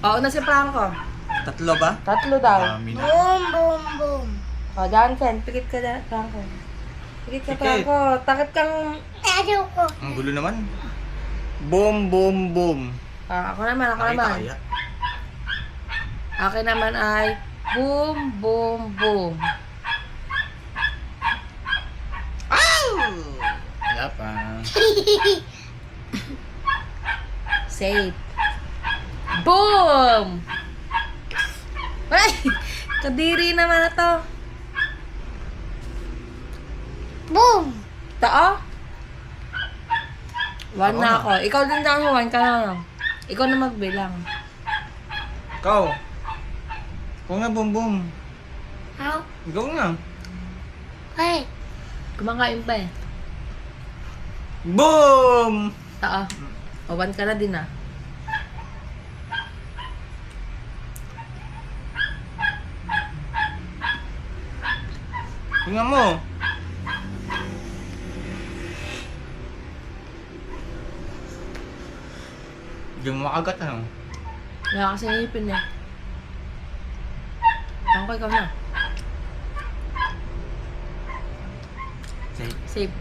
Oo na si Franco. Tatlo ba? Tatlo daw. Dami na. Boom, boom, boom. O, Johnson, pikit ka na, Franco. Pikit ka, Pikit. Franco. Takip kang... Ayaw ko. Ang gulo naman. Boom, boom, boom. Ako naman, ako Ay, naman. kaya. Akin naman ay boom, boom, boom. Wala pa. Safe. Boom! Ay! Kadiri naman na to. Boom. Tao? One Ako na na. ako. Ikaw din daw, one ka na. Ikaw na magbilang. Ikaw. Ikaw na, boom, boom. How? Ikaw na. Hey. Kumakain pa eh. Boom! Tao. O, one ka na din ah. Tingnan mo. Hindi mo makagat ano. Wala kasi ngipin eh. Franco, ikaw na. Safe. Safe.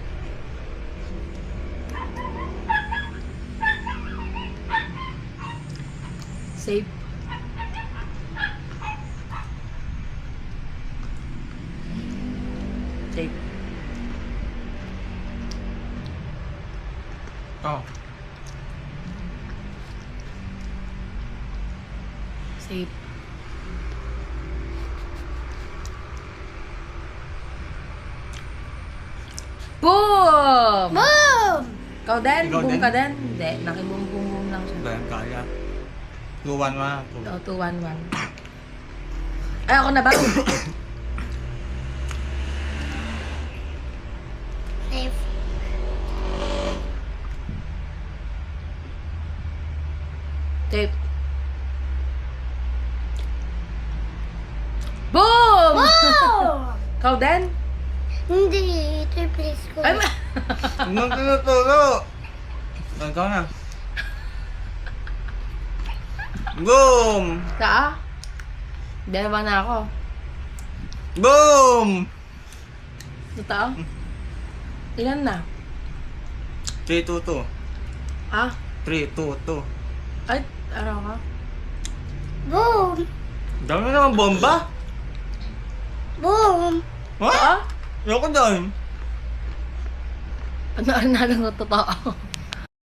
Safe. Safe. Oh. Safe. Boom! Boom. Ikaw din? Ikaw Boom din? ka din? Hindi. Nakiboom-boom lang siya. Dahil kaya. 2-1 na. O, 2-1-1. Ay, ako na ba? Safe. Tape. Boom! Boom. Ikaw din? Hindi. Ito yung place ko. Ay, Anong tinuturo? Ikaw na. Boom! Kaa? Dalawa na ako. Boom! Totoo? Ilan na? 3-2-2. Ha? 3-2-2. Ay, araw ka? Boom. Dami naman bomba. Boom. Ha? Oo? Ayoko doon. Ano na lang totoo?